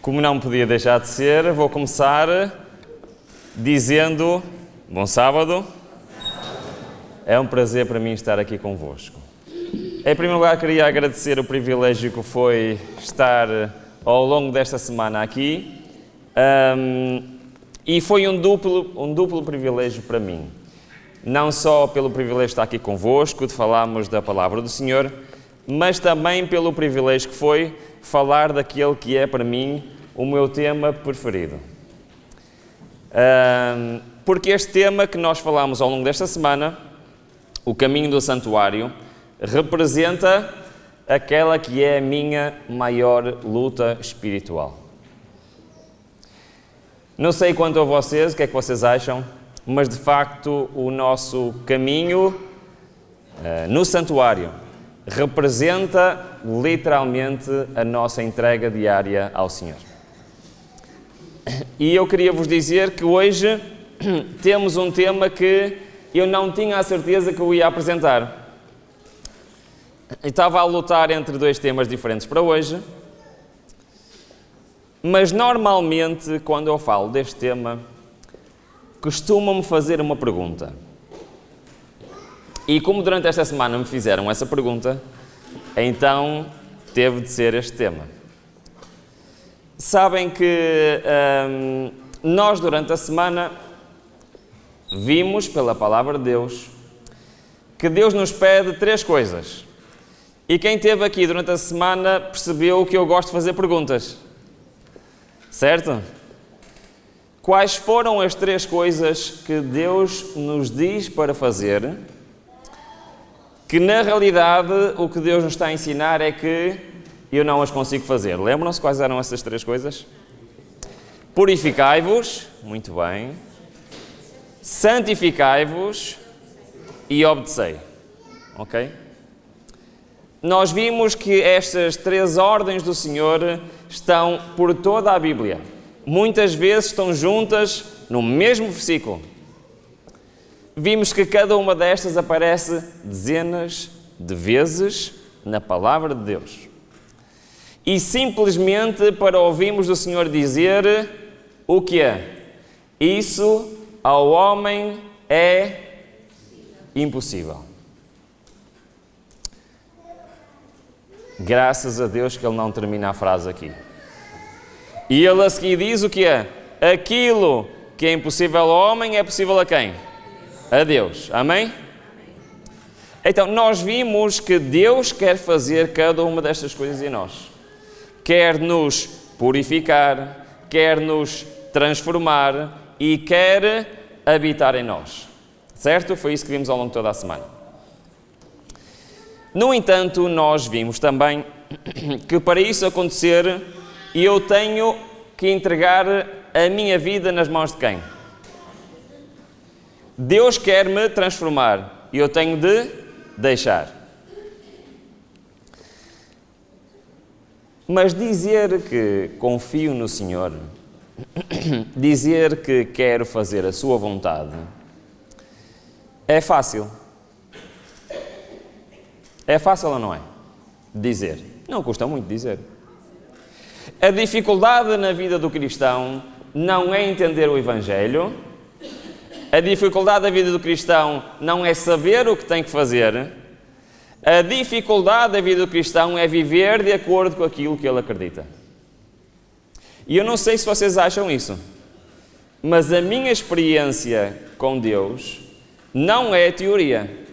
Como não podia deixar de ser, vou começar dizendo bom sábado. É um prazer para mim estar aqui convosco. Em primeiro lugar, queria agradecer o privilégio que foi estar ao longo desta semana aqui. E foi um duplo privilégio para mim. Não só pelo privilégio de estar aqui convosco, de falarmos da palavra do Senhor, mas também pelo privilégio que foi falar daquele que é para mim o meu tema preferido. Porque este tema que nós falamos ao longo desta semana, o caminho do santuário, representa aquela que é a minha maior luta espiritual. Não sei quanto a vocês, o que é que vocês acham, mas de facto o nosso caminho no santuário representa literalmente a nossa entrega diária ao Senhor. E eu queria vos dizer que hoje temos um tema que eu não tinha a certeza que eu ia apresentar. Eu estava a lutar entre dois temas diferentes para hoje, mas normalmente quando eu falo deste tema, costumam-me fazer uma pergunta. E como durante esta semana me fizeram essa pergunta, então teve de ser este tema. Sabem que nós durante a semana vimos pela palavra de Deus que Deus nos pede 3 coisas. E quem esteve aqui durante a semana percebeu que eu gosto de fazer perguntas. Certo? Quais foram as 3 coisas que Deus nos diz para fazer, que na realidade o que Deus nos está a ensinar é que eu não as consigo fazer? Lembram-se quais eram essas 3 coisas? Purificai-vos, muito bem, santificai-vos e obedecei. Ok? Nós vimos que estas 3 ordens do Senhor estão por toda a Bíblia. Muitas vezes estão juntas no mesmo versículo. Vimos que cada uma destas aparece dezenas de vezes na palavra de Deus. E simplesmente para ouvirmos o Senhor dizer o que é? Isso ao homem é impossível. Graças a Deus que ele não termina a frase aqui. E ele a seguir diz o que é? Aquilo que é impossível ao homem é possível a quem? A Deus. Amém? Então, nós vimos que Deus quer fazer cada uma destas coisas em nós. Quer nos purificar, quer nos transformar e quer habitar em nós. Certo? Foi isso que vimos ao longo de toda a semana. No entanto, nós vimos também que para isso acontecer, eu tenho que entregar a minha vida nas mãos de quem? Deus quer me transformar e eu tenho de deixar. Mas dizer que confio no Senhor, dizer que quero fazer a sua vontade, é fácil. É fácil ou não é? Dizer. Não custa muito dizer. A dificuldade na vida do cristão não é entender o Evangelho. A dificuldade da vida do cristão não é saber o que tem que fazer. A dificuldade da vida do cristão é viver de acordo com aquilo que ele acredita. E eu não sei se vocês acham isso, mas a minha experiência com Deus não é teoria.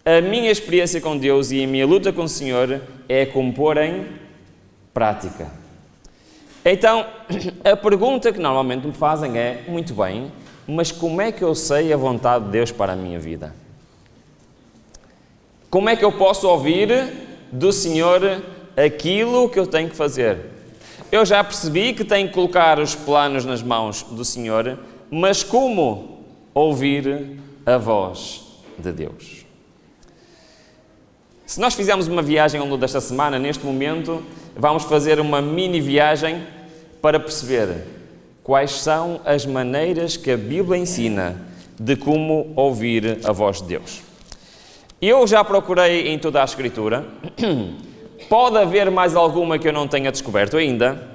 A minha experiência com Deus e a minha luta com o Senhor é como pôr em prática. Então, a pergunta que normalmente me fazem é, muito bem, mas como é que eu sei a vontade de Deus para a minha vida? Como é que eu posso ouvir do Senhor aquilo que eu tenho que fazer? Eu já percebi que tenho que colocar os planos nas mãos do Senhor, mas como ouvir a voz de Deus? Se nós fizermos uma viagem ao longo desta semana, neste momento, vamos fazer uma mini viagem para perceber quais são as maneiras que a Bíblia ensina de como ouvir a voz de Deus. Eu já procurei em toda a Escritura, pode haver mais alguma que eu não tenha descoberto ainda,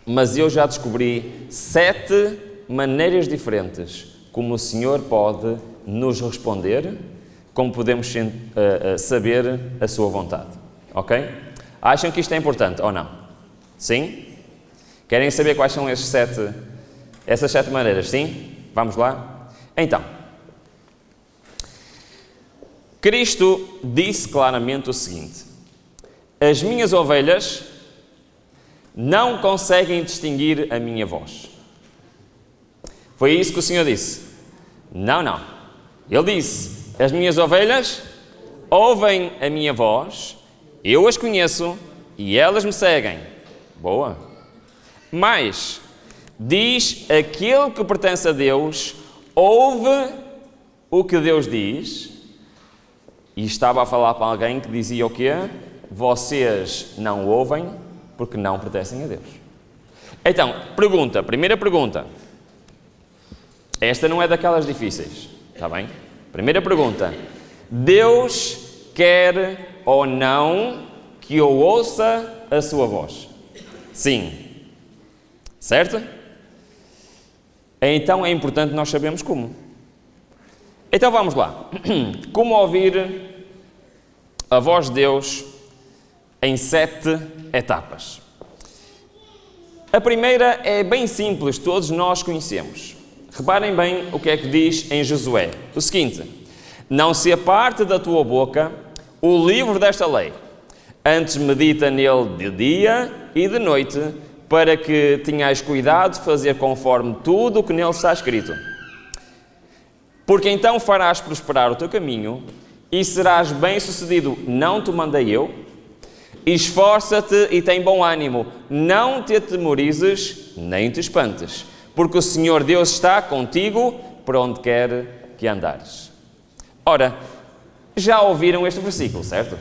mas eu já descobri 7 maneiras diferentes como o Senhor pode nos responder, como podemos saber a sua vontade. Ok? Acham que isto é importante ou não? Sim? Querem saber quais são essas 7 maneiras? Sim? Vamos lá? Então, Cristo disse claramente o seguinte: as minhas ovelhas não conseguem distinguir a minha voz. Foi isso que o Senhor disse? Não. Ele disse: as minhas ovelhas ouvem a minha voz, eu as conheço e elas me seguem. Boa. Mas diz: aquele que pertence a Deus ouve o que Deus diz. E estava a falar para alguém que dizia o quê? Vocês não ouvem porque não pertencem a Deus. Então, primeira pergunta. Esta não é daquelas difíceis, está bem? Primeira pergunta. Deus quer ou não que eu ouça a sua voz? Sim. Certo? Então é importante nós sabermos como. Então vamos lá. Como ouvir a voz de Deus em 7 etapas? A primeira é bem simples, todos nós conhecemos. Reparem bem o que é que diz em Josué. O seguinte: não se aparte da tua boca o livro desta lei, antes medita nele de dia e de noite, para que tenhais cuidado de fazer conforme tudo o que nele está escrito. Porque então farás prosperar o teu caminho e serás bem-sucedido. Não te mandei eu? Esforça-te e tem bom ânimo. Não te atemorizes, nem te espantes, porque o Senhor Deus está contigo por onde quer que andares. Ora, já ouviram este versículo, certo?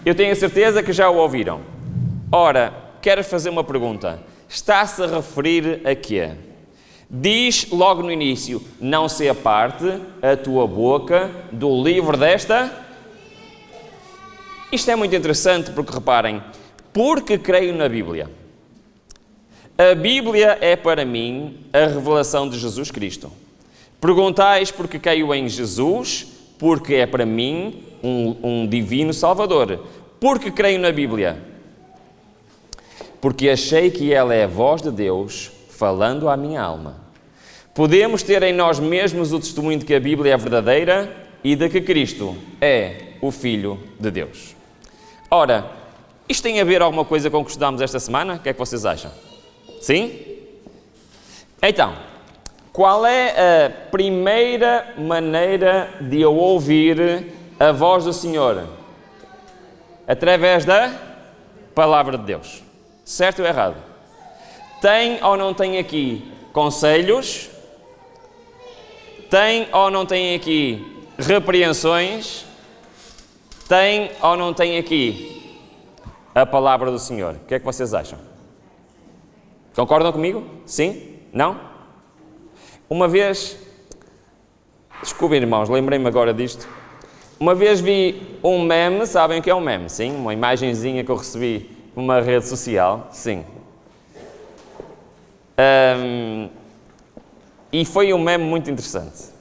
Eu tenho a certeza que já o ouviram. Ora, quero fazer uma pergunta. Está-se a referir a quê? Diz logo no início: não se aparte a tua boca do livro desta. Isto é muito interessante porque, reparem, porque creio na Bíblia. A Bíblia é para mim a revelação de Jesus Cristo. Perguntais porque creio em Jesus, porque é para mim um divino Salvador. Porque creio na Bíblia? Porque achei que ela é a voz de Deus falando à minha alma. Podemos ter em nós mesmos o testemunho de que a Bíblia é verdadeira e de que Cristo é o Filho de Deus. Ora, isto tem a ver alguma coisa com o que estudámos esta semana? O que é que vocês acham? Sim? Então, qual é a primeira maneira de eu ouvir a voz do Senhor? Através da Palavra de Deus. Certo ou errado? Tem ou não tem aqui conselhos? Tem ou não tem aqui repreensões? Tem ou não tem aqui a palavra do Senhor? O que é que vocês acham? Concordam comigo? Sim? Não? Uma vez, desculpem irmãos, lembrei-me agora disto. Uma vez vi um meme, sabem o que é um meme? Sim? Uma imagenzinha que eu recebi numa rede social. Sim. E foi um meme muito interessante.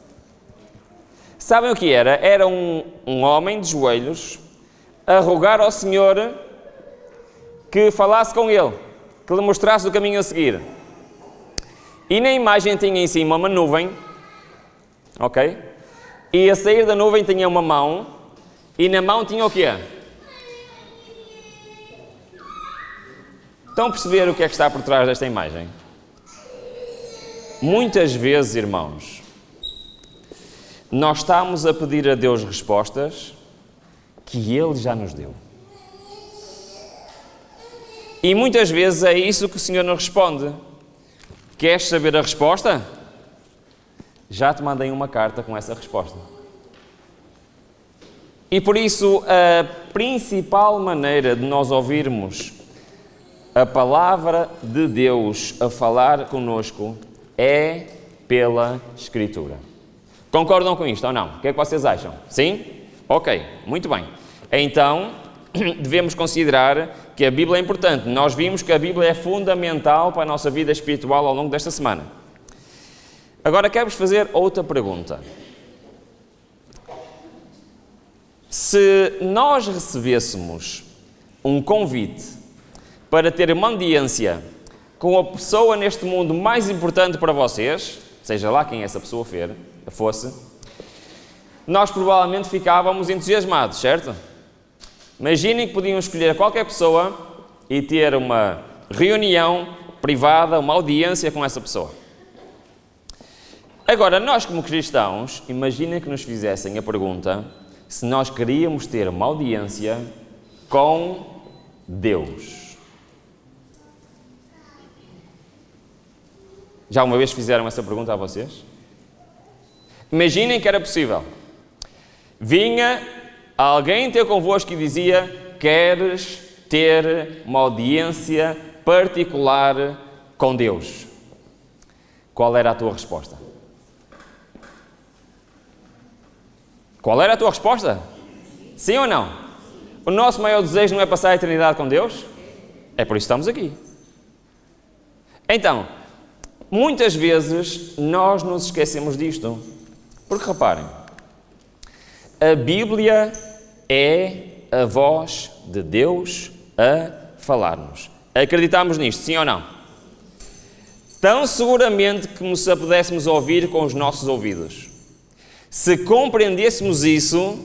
Sabem o que era? Era um homem de joelhos a rogar ao Senhor que falasse com ele, que lhe mostrasse o caminho a seguir. E na imagem tinha em cima uma nuvem, ok? E a sair da nuvem tinha uma mão, e na mão tinha o quê? Estão a perceber o que é que está por trás desta imagem? Muitas vezes, irmãos, nós estamos a pedir a Deus respostas que Ele já nos deu. E muitas vezes é isso que o Senhor nos responde. Queres saber a resposta? Já te mandei uma carta com essa resposta. E por isso, a principal maneira de nós ouvirmos a palavra de Deus a falar conosco é pela Escritura. Concordam com isto ou não? O que é que vocês acham? Sim? Ok, muito bem. Então, devemos considerar que a Bíblia é importante. Nós vimos que a Bíblia é fundamental para a nossa vida espiritual ao longo desta semana. Agora quero-vos fazer outra pergunta. Se nós recebêssemos um convite para ter uma audiência com a pessoa neste mundo mais importante para vocês, seja lá quem essa pessoa fosse, nós provavelmente ficávamos entusiasmados, certo? Imaginem que podiam escolher qualquer pessoa e ter uma reunião privada, uma audiência com essa pessoa. Agora, nós como cristãos, imaginem que nos fizessem a pergunta se nós queríamos ter uma audiência com Deus. Já uma vez fizeram essa pergunta a vocês? Imaginem que era possível. Vinha alguém ter convosco e dizia: queres ter uma audiência particular com Deus? Qual era a tua resposta? Qual era a tua resposta? Sim ou não? O nosso maior desejo não é passar a eternidade com Deus? É por isso que estamos aqui. Então, muitas vezes nós nos esquecemos disto. Porque reparem, a Bíblia é a voz de Deus a falar-nos. Acreditamos nisto, sim ou não? Tão seguramente como se a pudéssemos ouvir com os nossos ouvidos. Se compreendêssemos isso,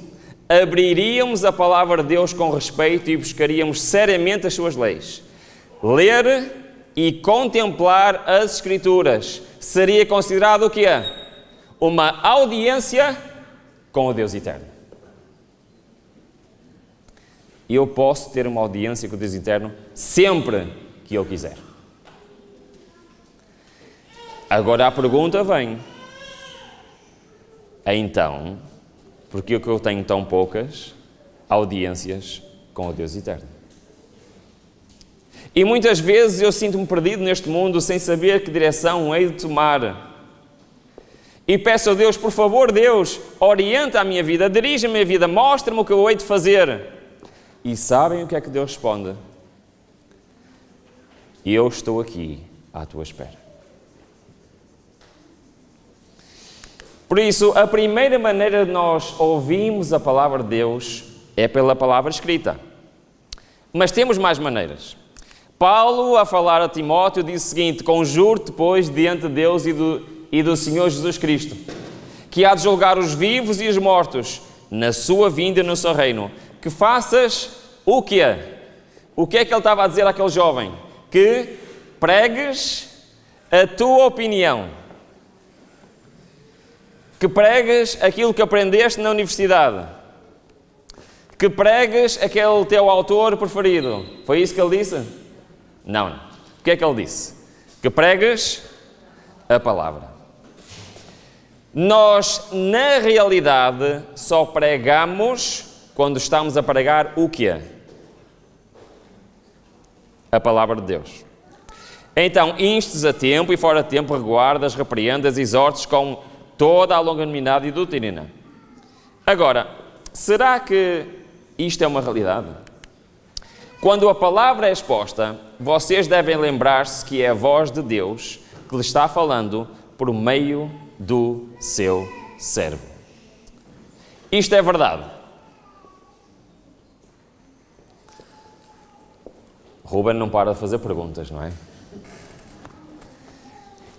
abriríamos a palavra de Deus com respeito e buscaríamos seriamente as suas leis. Ler e contemplar as Escrituras seria considerado o quê? Uma audiência com o Deus Eterno. Eu posso ter uma audiência com o Deus Eterno sempre que eu quiser. Agora a pergunta vem: então, por que eu tenho tão poucas audiências com o Deus Eterno? E muitas vezes eu sinto-me perdido neste mundo sem saber que direção hei de tomar. E peço a Deus, por favor, Deus, orienta a minha vida, dirige a minha vida, mostra-me o que eu hei de fazer. E sabem o que é que Deus responde? Eu estou aqui à tua espera. Por isso, a primeira maneira de nós ouvirmos a palavra de Deus é pela palavra escrita. Mas temos mais maneiras. Paulo, a falar a Timóteo, disse o seguinte: conjuro-te, pois, diante de Deus e do Senhor Jesus Cristo, que há de julgar os vivos e os mortos, na sua vinda e no seu reino, que faças o quê? O que é que ele estava a dizer àquele jovem? Que pregues a tua opinião. Que pregues aquilo que aprendeste na universidade. Que pregues aquele teu autor preferido. Foi isso que ele disse? Não. O que é que ele disse? Que pregues a palavra. Nós, na realidade, só pregamos quando estamos a pregar o quê? A palavra de Deus. Então, instes a tempo e fora de tempo, reguardas, repreendas, exortes com toda a longanimidade e doutrina. Agora, será que isto é uma realidade? Quando a palavra é exposta, vocês devem lembrar-se que é a voz de Deus que lhe está falando por meio do seu servo. Isto é verdade. Ruben não para de fazer perguntas, não é?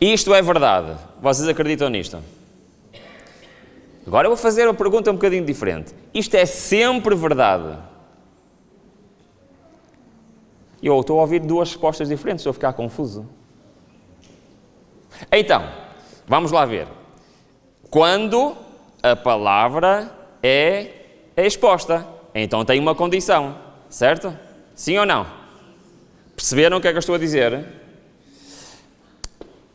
Isto é verdade. Vocês acreditam nisto? Agora eu vou fazer uma pergunta um bocadinho diferente. Isto é sempre verdade? Eu estou a ouvir duas respostas diferentes, estou a ficar confuso. Então, vamos lá ver. Quando a palavra é exposta, então tem uma condição, certo? Sim ou não? Perceberam o que é que eu estou a dizer?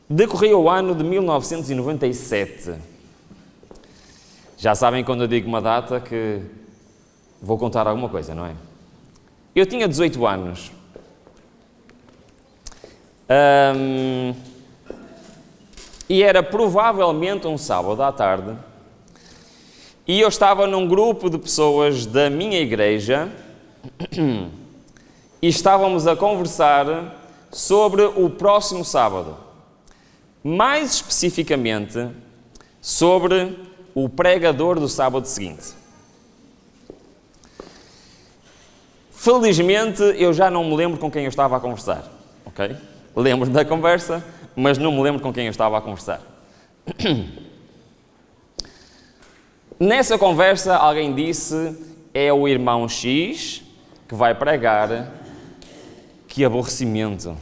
Decorria o ano de 1997. Já sabem quando eu digo uma data que vou contar alguma coisa, não é? Eu tinha 18 anos. E era provavelmente um sábado à tarde. E eu estava num grupo de pessoas da minha igreja e estávamos a conversar sobre o próximo sábado. Mais especificamente, sobre o pregador do sábado seguinte. Felizmente, eu já não me lembro com quem eu estava a conversar, ok? Lembro da conversa, mas não me lembro com quem eu estava a conversar. Nessa conversa, alguém disse, é o irmão X que vai pregar. Que aborrecimento.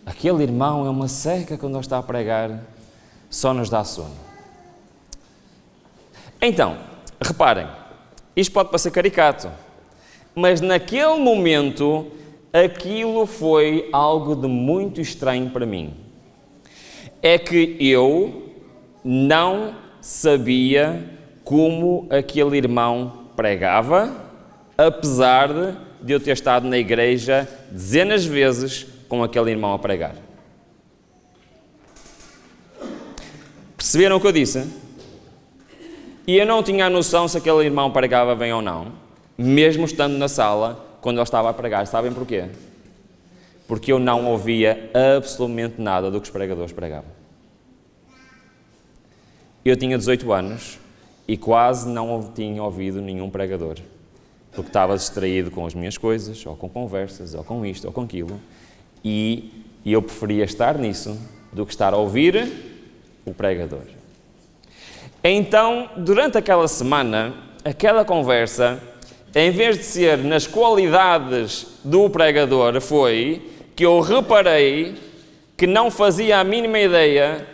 Aquele irmão é uma seca quando ele está a pregar, só nos dá sono. Então, reparem, isto pode parecer caricato, mas naquele momento, aquilo foi algo de muito estranho para mim. É que eu não sabia como aquele irmão pregava, apesar de eu ter estado na igreja dezenas de vezes com aquele irmão a pregar. Perceberam o que eu disse? E eu não tinha a noção se aquele irmão pregava bem ou não, mesmo estando na sala, quando ele estava a pregar. Sabem porquê? Porque eu não ouvia absolutamente nada do que os pregadores pregavam. Eu tinha 18 anos e quase não tinha ouvido nenhum pregador, porque estava distraído com as minhas coisas, ou com conversas, ou com isto, ou com aquilo, e eu preferia estar nisso do que estar a ouvir o pregador. Então, durante aquela semana, aquela conversa, em vez de ser nas qualidades do pregador, foi que eu reparei que não fazia a mínima ideia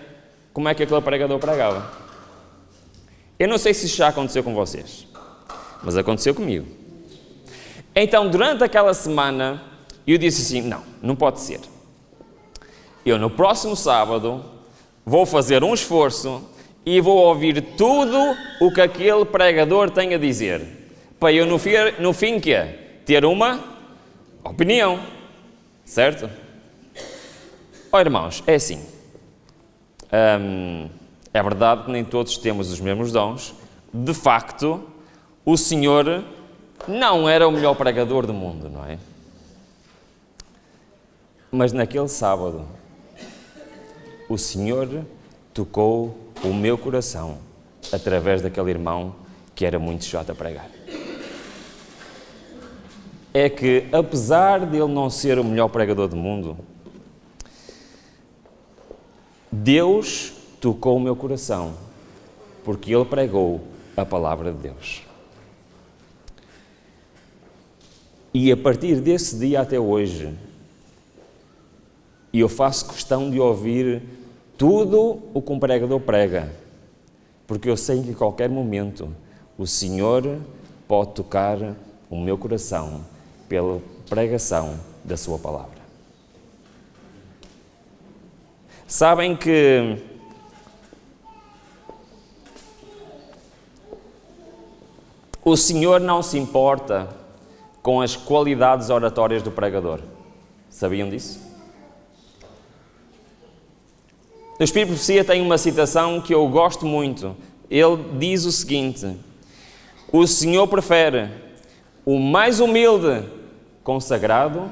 como é que aquele pregador pregava. Eu não sei se isso já aconteceu com vocês, mas aconteceu comigo. Então, durante aquela semana, eu disse assim, não pode ser. Eu, no próximo sábado, vou fazer um esforço e vou ouvir tudo o que aquele pregador tem a dizer. Para eu, no fim, quê? Ter uma opinião. Certo? Ó, irmãos, é assim. É verdade que nem todos temos os mesmos dons. De facto, o Senhor não era o melhor pregador do mundo, não é? Mas naquele sábado, o Senhor tocou o meu coração através daquele irmão que era muito chato a pregar. É que, apesar de ele não ser o melhor pregador do mundo, Deus tocou o meu coração, porque ele pregou a palavra de Deus. E a partir desse dia até hoje, eu faço questão de ouvir tudo o que um pregador prega, porque eu sei que em qualquer momento o Senhor pode tocar o meu coração pela pregação da sua palavra. Sabem que o Senhor não se importa com as qualidades oratórias do pregador. Sabiam disso? O Espírito de Profecia tem uma citação que eu gosto muito. Ele diz o seguinte: o Senhor prefere o mais humilde consagrado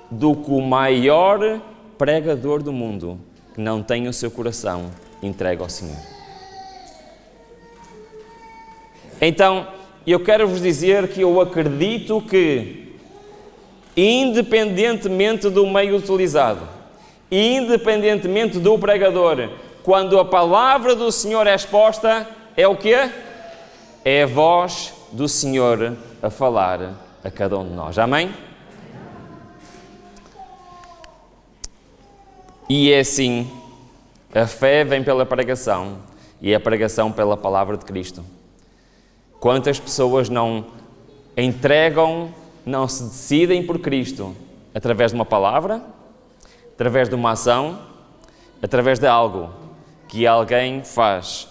do que o maior pregador do mundo que não tem o seu coração entregue ao Senhor. Então, eu quero vos dizer que eu acredito que, independentemente do meio utilizado, independentemente do pregador, quando a palavra do Senhor é exposta, é o quê? É a voz do Senhor a falar a cada um de nós. Amém? E é assim, a fé vem pela pregação e a pregação pela palavra de Cristo. Quantas pessoas não entregam, não se decidem por Cristo através de uma palavra, através de uma ação, através de algo que alguém faz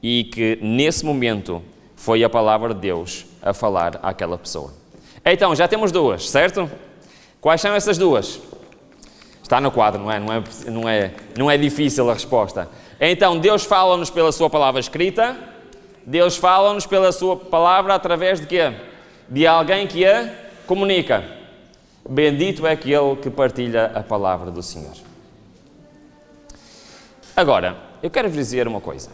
e que nesse momento foi a palavra de Deus a falar àquela pessoa. Então, já temos duas, certo? Quais são essas duas? Está no quadro, não é difícil a resposta. Então, Deus fala-nos pela sua palavra escrita. Deus fala-nos pela sua palavra através de quê? de alguém que a comunica. Bendito é aquele que partilha a palavra do Senhor. Agora, eu quero vos dizer uma coisa.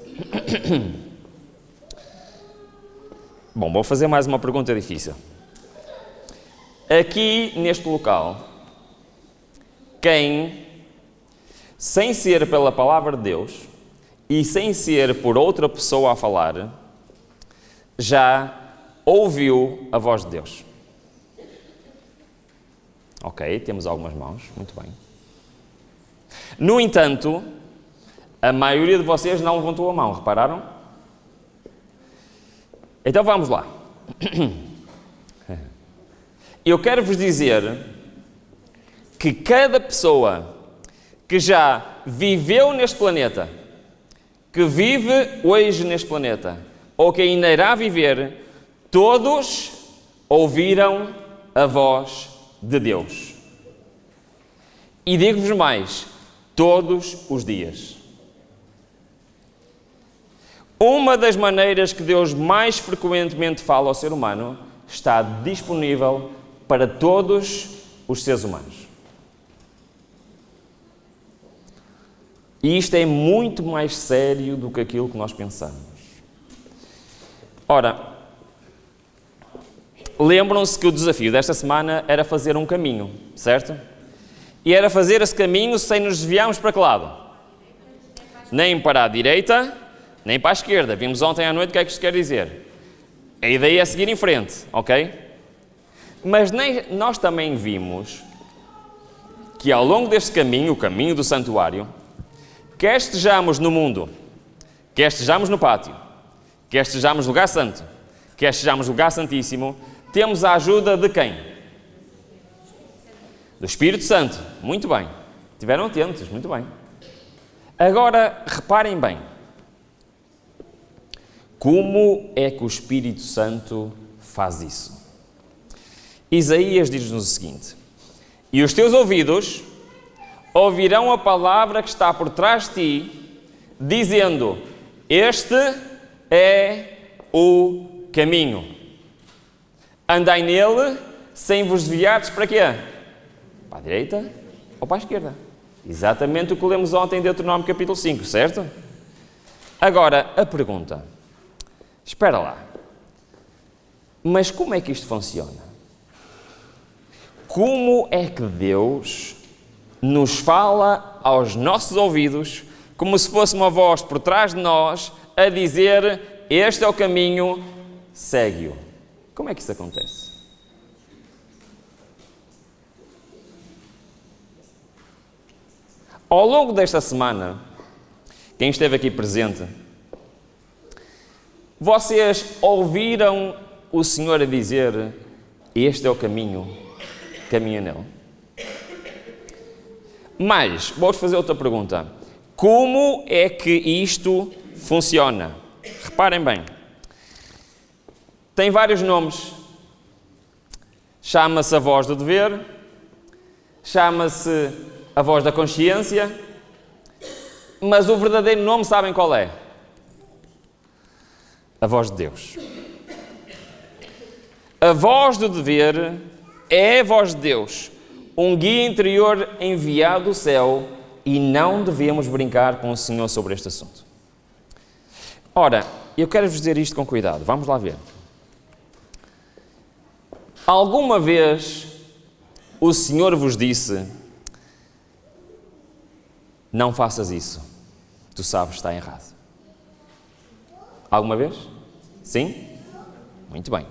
Bom, vou fazer mais uma pergunta difícil. Aqui, neste local, quem, sem ser pela palavra de Deus e sem ser por outra pessoa a falar, já ouviu a voz de Deus? Ok, temos algumas mãos, muito bem. No entanto, a maioria de vocês não levantou a mão, repararam? Então vamos lá. Eu quero vos dizer que cada pessoa que já viveu neste planeta, que vive hoje neste planeta, ou que ainda irá viver, todos ouviram a voz de Deus. E digo-vos mais, todos os dias. Uma das maneiras que Deus mais frequentemente fala ao ser humano está disponível para todos os seres humanos. E isto é muito mais sério do que aquilo que nós pensamos. Ora, lembram-se que o desafio desta semana era fazer um caminho, certo? E era fazer esse caminho sem nos desviarmos para que lado? Nem para a direita, nem para a esquerda. Vimos ontem à noite o que é que isto quer dizer. A ideia é seguir em frente, ok? Mas nós também vimos que ao longo deste caminho, o caminho do santuário, quer estejamos no mundo, quer estejamos no pátio, quer estejamos no lugar santo, quer estejamos no lugar santíssimo, temos a ajuda de quem? Do Espírito Santo. Muito bem. Estiveram atentos, muito bem. Agora, reparem bem. Como é que o Espírito Santo faz isso? Isaías diz-nos o seguinte: e os teus ouvidos ouvirão a palavra que está por trás de ti, dizendo, este é o caminho. Andai nele, sem vos desviardes para quê? Para a direita ou para a esquerda. Exatamente o que lemos ontem em Deuteronômio capítulo 5, certo? Agora, a pergunta. Espera lá. Mas como é que isto funciona? Como é que Deus nos fala aos nossos ouvidos, como se fosse uma voz por trás de nós, a dizer, este é o caminho, segue-o? Como é que isso acontece? Ao longo desta semana, quem esteve aqui presente, vocês ouviram o Senhor a dizer, este é o caminho, caminha nele. Mas, vou-vos fazer outra pergunta. Como é que isto funciona? Reparem bem. Tem vários nomes. Chama-se a voz do dever, chama-se a voz da consciência, mas o verdadeiro nome sabem qual é? A voz de Deus. A voz do dever é a voz de Deus, um guia interior enviado do céu, e não devemos brincar com o Senhor sobre este assunto. Ora, eu quero vos dizer isto com cuidado, vamos lá ver. Alguma vez o Senhor vos disse, não faças isso, tu sabes que está errado. Alguma vez? Sim? Muito bem.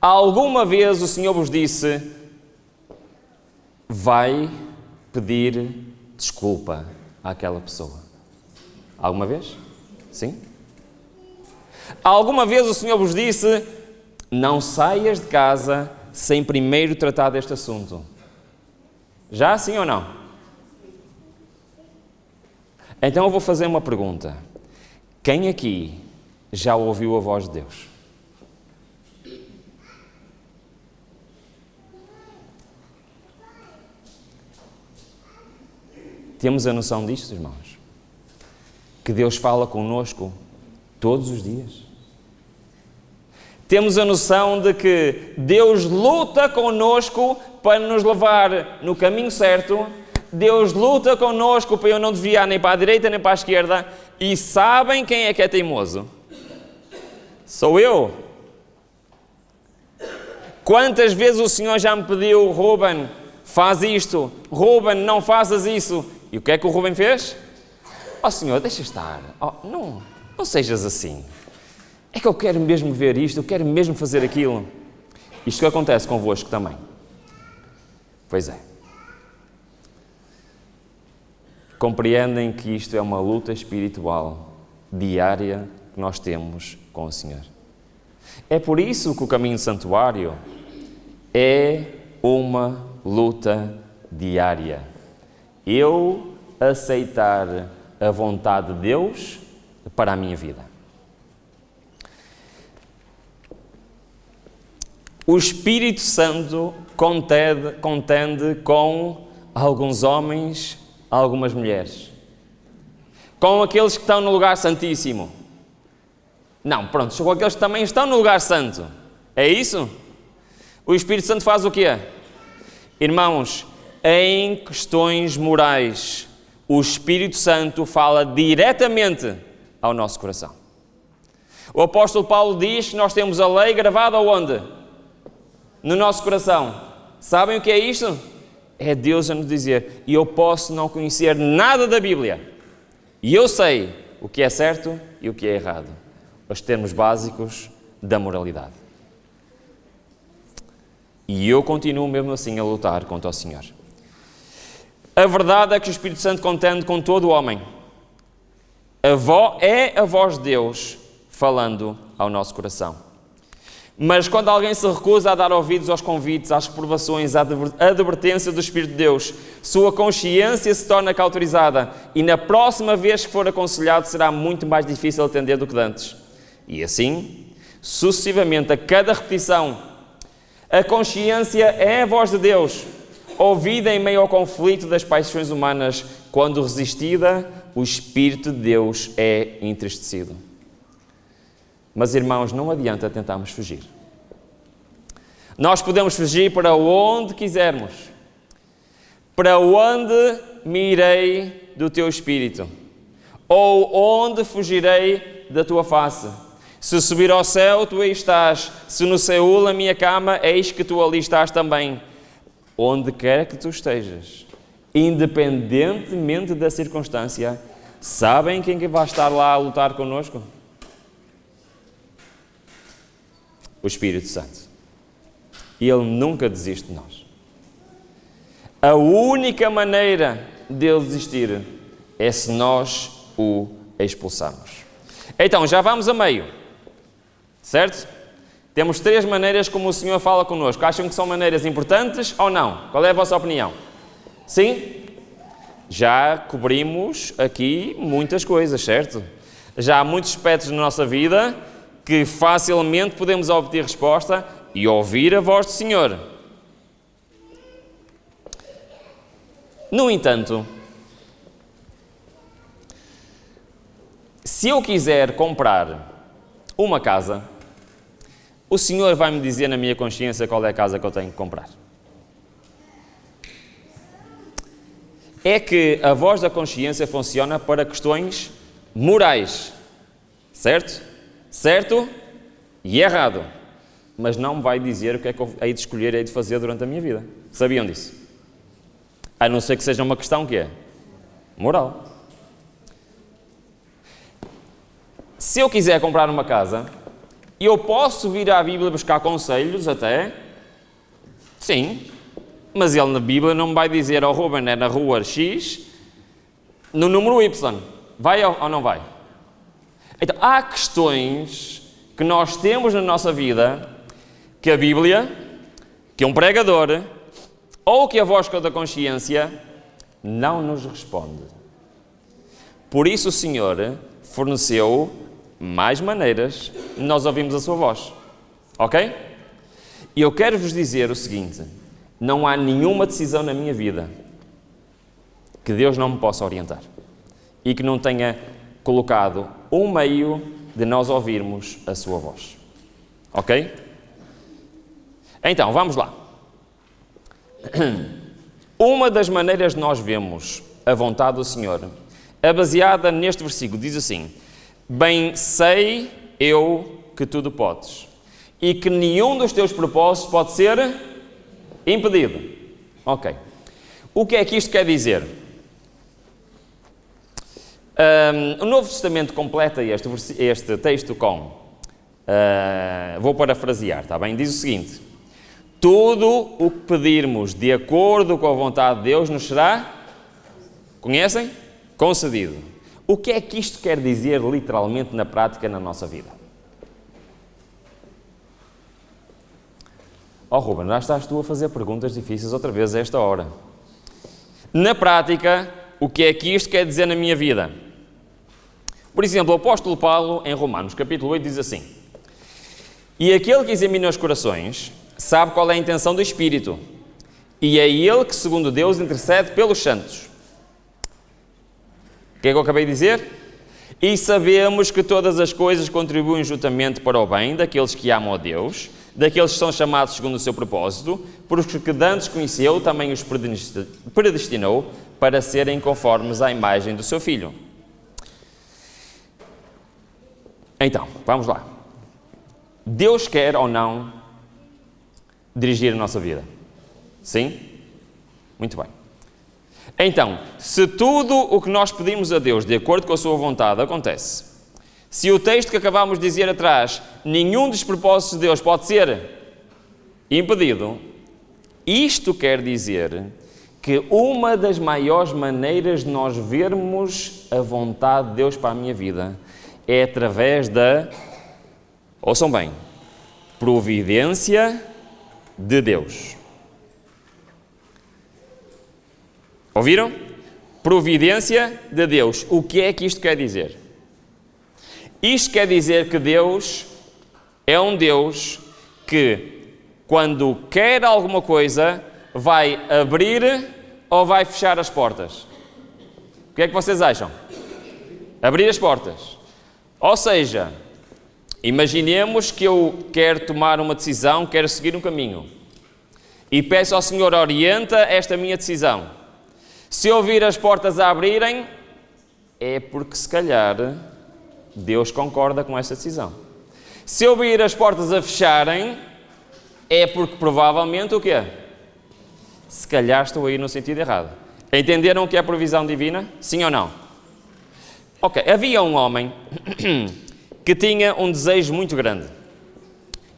Alguma vez o Senhor vos disse, vai pedir desculpa àquela pessoa? Alguma vez? Sim? Alguma vez o Senhor vos disse, não saias de casa sem primeiro tratar deste assunto? Já sim ou não? Então eu vou fazer uma pergunta. Quem aqui já ouviu a voz de Deus? Temos a noção disto, irmãos? Que Deus fala connosco todos os dias. Temos a noção de que Deus luta connosco para nos levar no caminho certo. Deus luta connosco para eu não desviar nem para a direita nem para a esquerda. E sabem quem é que é teimoso? Sou eu. Quantas vezes o Senhor já me pediu, Ruben, faz isto. Ruben, não faças isso. E o que é que o Ruben fez? Oh Senhor, deixa estar. Oh, não sejas assim. É que eu quero mesmo ver isto, eu quero mesmo fazer aquilo. Isto que acontece convosco também. Pois é. Compreendem que isto é uma luta espiritual diária que nós temos com o Senhor. É por isso que o caminho do santuário é uma luta diária. Eu aceitar a vontade de Deus para a minha vida. O Espírito Santo contende com alguns homens, algumas mulheres. Com aqueles que estão no lugar santíssimo. Não, pronto, com aqueles que também estão no lugar santo. É isso? O Espírito Santo faz o quê? Irmãos, em questões morais, o Espírito Santo fala diretamente ao nosso coração. O apóstolo Paulo diz que nós temos a lei gravada onde? No nosso coração. Sabem o que é isto? É Deus a nos dizer, e eu posso não conhecer nada da Bíblia, e eu sei o que é certo e o que é errado. Os termos básicos da moralidade. E eu continuo mesmo assim a lutar contra o Senhor. A verdade é que o Espírito Santo contende com todo o homem. É a voz de Deus falando ao nosso coração. Mas quando alguém se recusa a dar ouvidos aos convites, às reprovações, à advertência do Espírito de Deus, sua consciência se torna cauterizada e na próxima vez que for aconselhado será muito mais difícil atender do que antes. E assim, sucessivamente, a cada repetição, a consciência é a voz de Deus, ouvida em meio ao conflito das paixões humanas. Quando resistida, o Espírito de Deus é entristecido. Mas, irmãos, não adianta tentarmos fugir. Nós podemos fugir para onde quisermos. Para onde me irei do teu Espírito? Ou onde fugirei da tua face? Se subir ao céu, tu aí estás. Se no Seul a minha cama, eis que tu ali estás também. Onde quer que tu estejas, independentemente da circunstância, sabem quem vai estar lá a lutar connosco? O Espírito Santo. E Ele nunca desiste de nós. A única maneira dele desistir é se nós o expulsarmos. Então, já vamos a meio. Certo? Temos 3 maneiras como o Senhor fala connosco. Acham que são maneiras importantes ou não? Qual é a vossa opinião? Sim? Já cobrimos aqui muitas coisas, certo? Já há muitos aspectos na nossa vida que facilmente podemos obter resposta e ouvir a voz do Senhor. No entanto, se eu quiser comprar uma casa, o Senhor vai me dizer na minha consciência qual é a casa que eu tenho que comprar. É que a voz da consciência funciona para questões morais, certo? Certo e errado. Mas não me vai dizer o que é que eu hei de escolher e hei de fazer durante a minha vida. Sabiam disso? A não ser que seja uma questão que é moral. Se eu quiser comprar uma casa, eu posso vir à Bíblia buscar conselhos até? Sim. Mas ele na Bíblia não me vai dizer ao Ruben, é na rua X, no número Y. Vai ou não vai? Então, há questões que nós temos na nossa vida que a Bíblia, que um pregador ou que a voz da consciência não nos responde. Por isso o Senhor forneceu mais maneiras de nós ouvirmos a sua voz. Ok? E eu quero vos dizer o seguinte: não há nenhuma decisão na minha vida que Deus não me possa orientar e que não tenha colocado um meio de nós ouvirmos a sua voz. Ok? Então, vamos lá. Uma das maneiras de nós vemos a vontade do Senhor é baseada neste versículo. Diz assim: bem sei eu que tudo podes e que nenhum dos teus propósitos pode ser impedido. Ok. O que é que isto quer dizer? O Novo Testamento completa este texto com, vou parafrasear, está bem? Diz o seguinte: tudo o que pedirmos de acordo com a vontade de Deus nos será, conhecem? Concedido. O que é que isto quer dizer literalmente na prática na nossa vida? Ruben, já estás tu a fazer perguntas difíceis outra vez a esta hora. Na prática, o que é que isto quer dizer na minha vida? Por exemplo, o apóstolo Paulo, em Romanos, capítulo 8, diz assim: e aquele que examina os corações sabe qual é a intenção do Espírito, e é ele que, segundo Deus, intercede pelos santos. O que é que eu acabei de dizer? E sabemos que todas as coisas contribuem juntamente para o bem daqueles que amam a Deus, daqueles que são chamados segundo o seu propósito, porque que dantes conheceu, também os predestinou para serem conformes à imagem do seu Filho. Então, vamos lá. Deus quer ou não dirigir a nossa vida? Sim? Muito bem. Então, se tudo o que nós pedimos a Deus de acordo com a sua vontade acontece, se o texto que acabámos de dizer atrás, nenhum dos propósitos de Deus pode ser impedido, isto quer dizer que uma das maiores maneiras de nós vermos a vontade de Deus para a minha vida é através da, ouçam bem, providência de Deus. Ouviram? Providência de Deus. O que é que isto quer dizer? Isto quer dizer que Deus é um Deus que, quando quer alguma coisa, vai abrir ou vai fechar as portas? O que é que vocês acham? Abrir as portas. Ou seja, imaginemos que eu quero tomar uma decisão, quero seguir um caminho, e peço ao Senhor, orienta esta minha decisão. Se eu vir as portas a abrirem, é porque se calhar Deus concorda com essa decisão. Se eu vir as portas a fecharem, é porque provavelmente o quê? Se calhar estou a ir no sentido errado. Entenderam o que é a provisão divina? Sim ou não? Ok, havia um homem que tinha um desejo muito grande.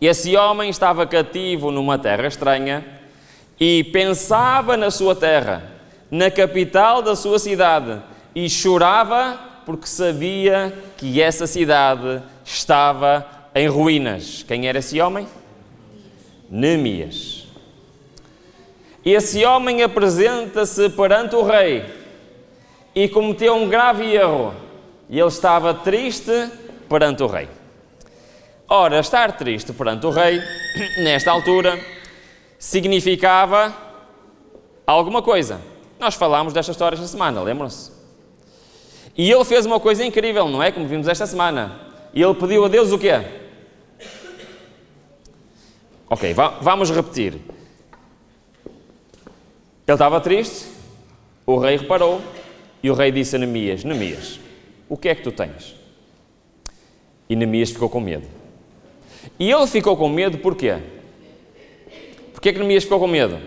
Esse homem estava cativo numa terra estranha e pensava na sua terra, na capital da sua cidade, e chorava porque sabia que essa cidade estava em ruínas. Quem era esse homem? Neemias. Esse homem apresenta-se perante o rei e cometeu um grave erro. E ele estava triste perante o rei. Ora, estar triste perante o rei, nesta altura, significava alguma coisa. Nós falámos desta história esta semana, lembram-se? E ele fez uma coisa incrível, não é? Como vimos esta semana. E ele pediu a Deus o quê? Ok, vamos repetir. Ele estava triste, o rei reparou, e o rei disse a Neemias: Neemias, o que é que tu tens? E Neemias ficou com medo. E ele ficou com medo porquê? Porquê que Neemias ficou com medo?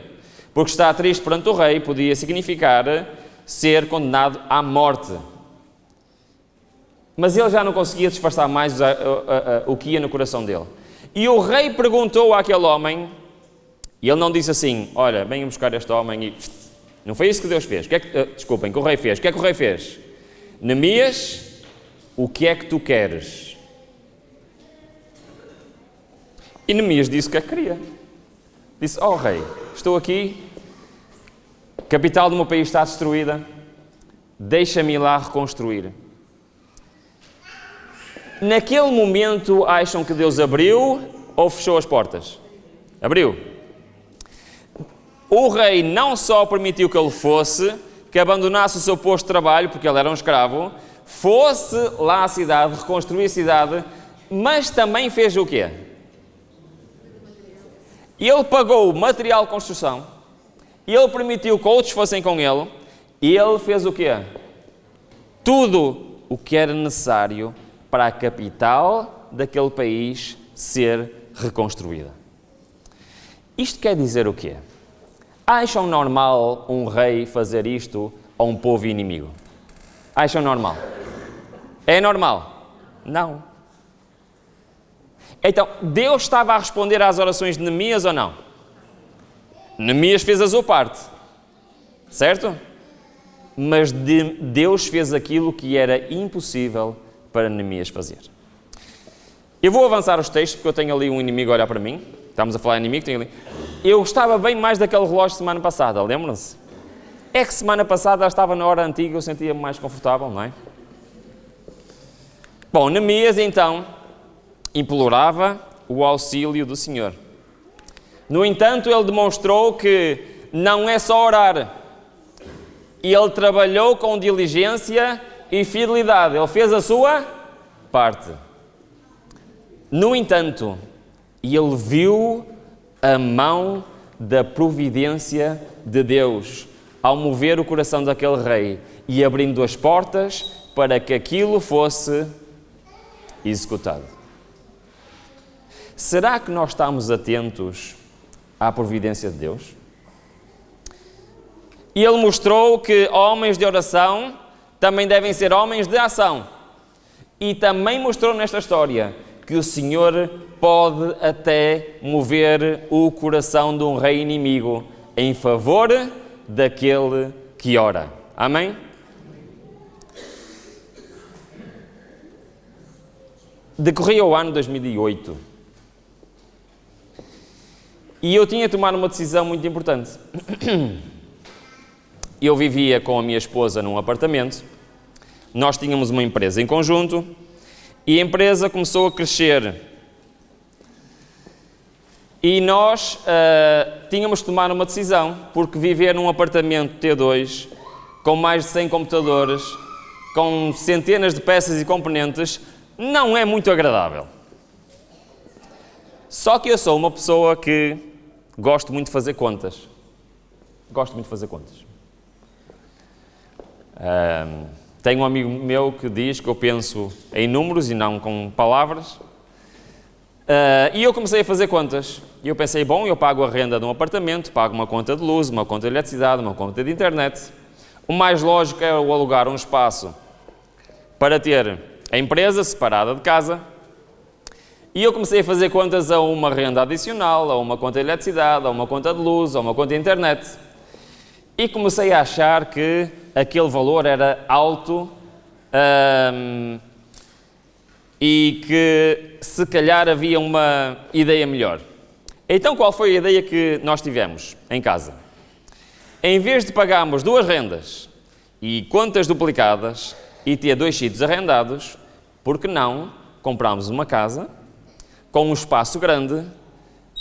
Porque estar triste perante o rei podia significar ser condenado à morte. Mas ele já não conseguia disfarçar mais o que ia no coração dele. E o rei perguntou àquele homem, e ele não disse assim: olha, venham buscar este homem e... Não foi isso que Deus fez. Desculpem, que o rei fez. O que é que o rei fez? Neemias, o que é que tu queres? E Neemias disse o que é que queria. Disse: oh rei, estou aqui, a capital do meu país está destruída, deixa-me ir lá reconstruir. Naquele momento, acham que Deus abriu ou fechou as portas? Abriu. O rei não só permitiu que ele fosse, que abandonasse o seu posto de trabalho, porque ele era um escravo, fosse lá à cidade, reconstruir a cidade, mas também fez o quê? Ele pagou o material de construção, ele permitiu que outros fossem com ele, e ele fez o quê? Tudo o que era necessário para a capital daquele país ser reconstruída. Isto quer dizer o quê? Acham normal um rei fazer isto a um povo inimigo? Acham normal? É normal? Não. Então, Deus estava a responder às orações de Neemias ou não? Neemias fez a sua parte, certo? Mas Deus fez aquilo que era impossível para Neemias fazer. Eu vou avançar os textos, porque eu tenho ali um inimigo a olhar para mim. Estamos a falar de inimigo, tenho ali. Eu gostava bem mais daquele relógio semana passada, lembram-se? É que semana passada estava na hora antiga, eu sentia-me mais confortável, não é? Bom, Neemias então implorava o auxílio do Senhor. No entanto, ele demonstrou que não é só orar. Ele trabalhou com diligência e fidelidade. Ele fez a sua parte. No entanto, ele viu a mão da providência de Deus ao mover o coração daquele rei e abrindo as portas para que aquilo fosse executado. Será que nós estamos atentos à providência de Deus? E ele mostrou que homens de oração também devem ser homens de ação. E também mostrou nesta história que o Senhor pode até mover o coração de um rei inimigo em favor daquele que ora. Amém? Decorria o ano 2008 e eu tinha de tomar uma decisão muito importante. Eu vivia com a minha esposa num apartamento, nós tínhamos uma empresa em conjunto e a empresa começou a crescer. E nós tínhamos de tomar uma decisão, porque viver num apartamento T2, com mais de 100 computadores, com centenas de peças e componentes, não é muito agradável. Só que eu sou uma pessoa que gosto muito de fazer contas. Tenho um amigo meu que diz que eu penso em números e não com palavras. E eu comecei a fazer contas. E eu pensei, bom, eu pago a renda de um apartamento, pago uma conta de luz, uma conta de eletricidade, uma conta de internet. O mais lógico é eu alugar um espaço para ter a empresa separada de casa. E eu comecei a fazer contas a uma renda adicional, a uma conta de eletricidade, a uma conta de luz, a uma conta de internet. E comecei a achar que aquele valor era alto e que se calhar havia uma ideia melhor. Então qual foi a ideia que nós tivemos em casa? Em vez de pagarmos duas rendas e contas duplicadas e ter dois sítios arrendados, por que não comprámos uma casa com um espaço grande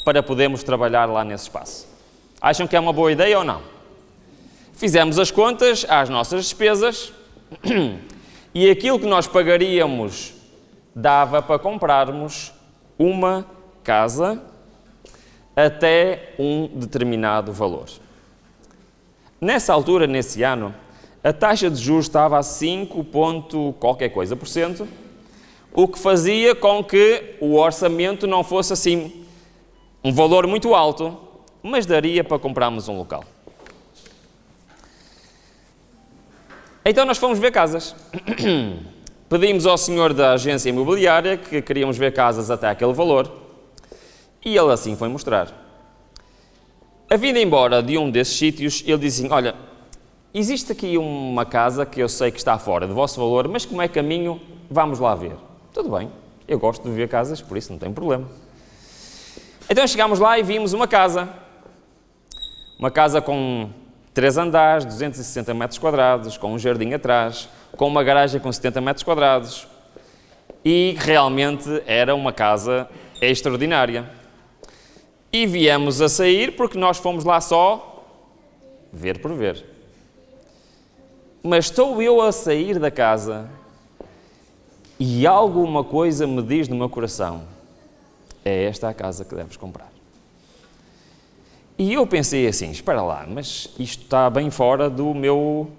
para podermos trabalhar lá nesse espaço? Acham que é uma boa ideia ou não? Fizemos as contas às nossas despesas e aquilo que nós pagaríamos dava para comprarmos uma casa até um determinado valor. Nessa altura, nesse ano, a taxa de juros estava a 5 ponto qualquer coisa por cento, o que fazia com que o orçamento não fosse assim um valor muito alto, mas daria para comprarmos um local. Então nós fomos ver casas. Pedimos ao senhor da agência imobiliária que queríamos ver casas até aquele valor e ele assim foi mostrar. A vinda embora de um desses sítios, ele disse assim, olha, existe aqui uma casa que eu sei que está fora do vosso valor, mas como é caminho, vamos lá ver. Tudo bem, eu gosto de ver casas, por isso não tem problema. Então chegámos lá e vimos uma casa com 3 andares, 260 metros quadrados, com um jardim atrás, com uma garagem com 70 metros quadrados. E realmente era uma casa extraordinária. E viemos a sair porque nós fomos lá só ver por ver. Mas estou eu a sair da casa e alguma coisa me diz no meu coração, é esta a casa que deves comprar. E eu pensei assim, espera lá, mas isto está bem fora do meu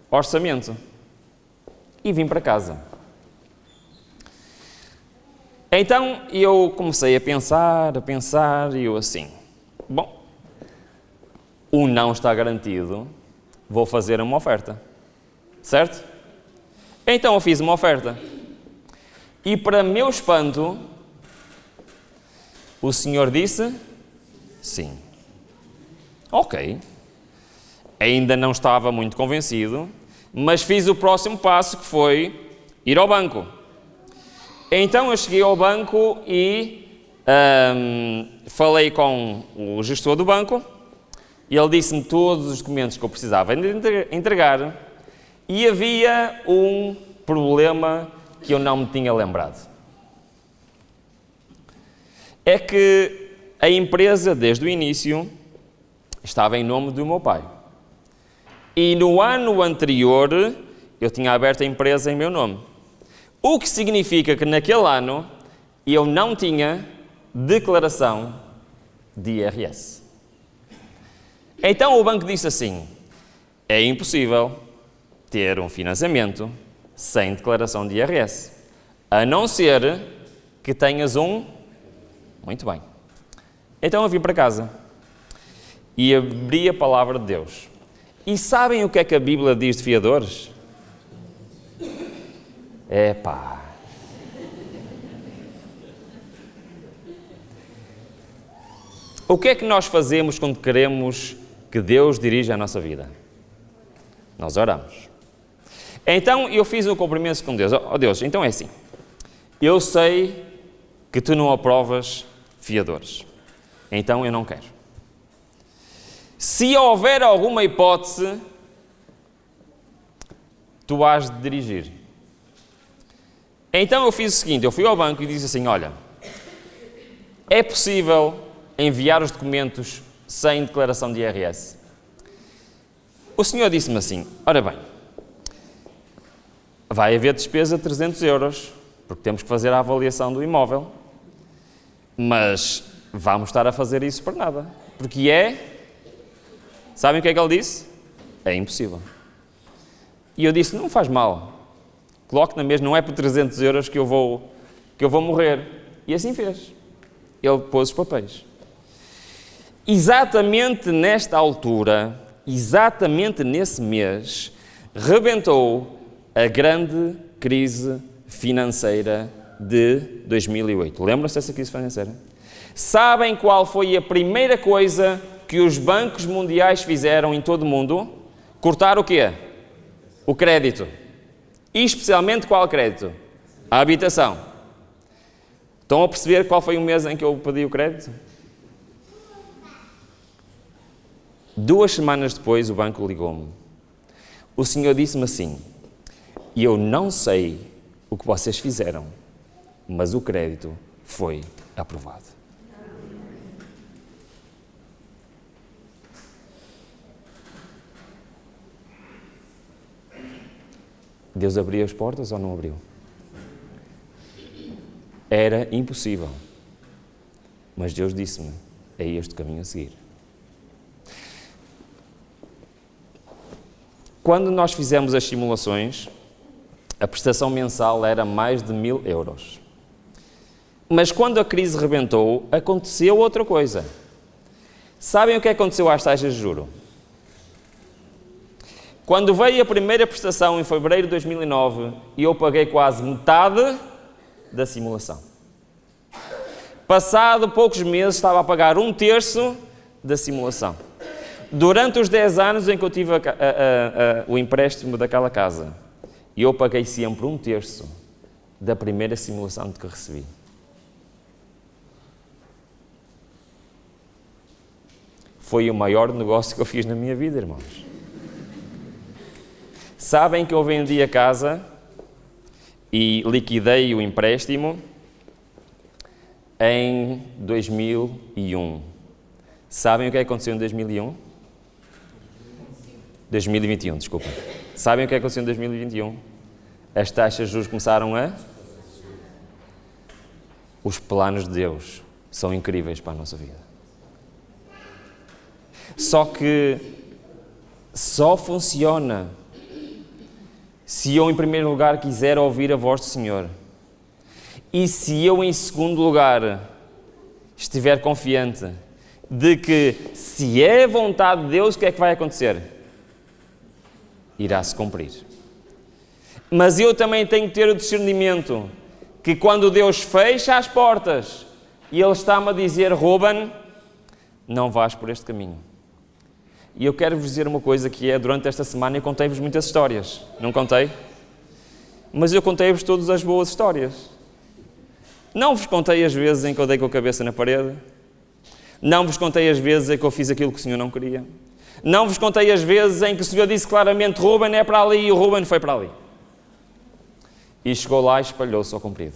orçamento. E vim para casa. Então eu comecei a pensar, e eu assim, bom, o não está garantido, vou fazer uma oferta, certo? Então eu fiz uma oferta. E para meu espanto, o Senhor disse, sim. Ok. Ainda não estava muito convencido, mas fiz o próximo passo, que foi ir ao banco. Então eu cheguei ao banco e falei com o gestor do banco, e ele disse-me todos os documentos que eu precisava de entregar, e havia um problema que eu não me tinha lembrado. É que a empresa, desde o início, estava em nome do meu pai. E no ano anterior, eu tinha aberto a empresa em meu nome. O que significa que naquele ano, eu não tinha declaração de IRS. Então o banco disse assim, é impossível ter um financiamento sem declaração de IRS, a não ser que tenhas um... Muito bem. Então eu vim para casa e abri a palavra de Deus. E sabem o que é que a Bíblia diz de fiadores? Epá! O que é que nós fazemos quando queremos que Deus dirija a nossa vida? Nós oramos. Então eu fiz um compromisso com Deus. Oh Deus, então é assim. Eu sei que tu não aprovas fiadores. Então eu não quero. Se houver alguma hipótese, tu has de dirigir. Então eu fiz o seguinte, eu fui ao banco e disse assim, olha, é possível enviar os documentos sem declaração de IRS? O senhor disse-me assim, ora bem, vai haver despesa de 300 euros, porque temos que fazer a avaliação do imóvel, mas vamos estar a fazer isso por nada, porque sabem o que é que ele disse? É impossível. E eu disse, não faz mal, coloque na mesa, não é por 300 euros que eu vou morrer. E assim fez. Ele pôs os papéis. Exatamente nesta altura, exatamente nesse mês, rebentou a grande crise financeira de 2008. Lembram-se dessa crise financeira? Sabem qual foi a primeira coisa que os bancos mundiais fizeram em todo o mundo? Cortar o quê? O crédito. E especialmente qual crédito? A habitação. Estão a perceber qual foi o mês em que eu pedi o crédito? 2 semanas depois o banco ligou-me. O senhor disse-me assim, eu não sei o que vocês fizeram, mas o crédito foi aprovado. Deus abriu as portas ou não abriu? Era impossível. Mas Deus disse-me, é este o caminho a seguir. Quando nós fizemos as simulações, a prestação mensal era mais de 1.000 euros. Mas quando a crise rebentou, aconteceu outra coisa. Sabem o que aconteceu às taxas de juros? Quando veio a primeira prestação em fevereiro de 2009, eu paguei quase metade da simulação. Passado poucos meses, estava a pagar 1/3 da simulação. Durante os 10 anos em que eu tive o empréstimo daquela casa, eu paguei sempre 1/3 da primeira simulação que recebi. Foi o maior negócio que eu fiz na minha vida, irmãos. Sabem que eu vendi a casa e liquidei o empréstimo em 2001. Sabem o que aconteceu em 2001? 2021, desculpa. Sabem o que aconteceu em 2021? As taxas de juros começaram a... Os planos de Deus são incríveis para a nossa vida. Só que só funciona se eu, em primeiro lugar, quiser ouvir a voz do Senhor. E se eu, em segundo lugar, estiver confiante de que, se é vontade de Deus, o que é que vai acontecer? Irá-se cumprir. Mas eu também tenho que ter o discernimento que quando Deus fecha as portas e Ele está-me a dizer, Ruben, não vás por este caminho. E eu quero vos dizer uma coisa que é, durante esta semana eu contei-vos muitas histórias. Não contei? Mas eu contei-vos todas as boas histórias. Não vos contei as vezes em que eu dei com a cabeça na parede. Não vos contei as vezes em que eu fiz aquilo que o Senhor não queria. Não vos contei as vezes em que o Senhor disse claramente, Ruben é para ali, e o Ruben foi para ali. E chegou lá e espalhou-se ao comprido.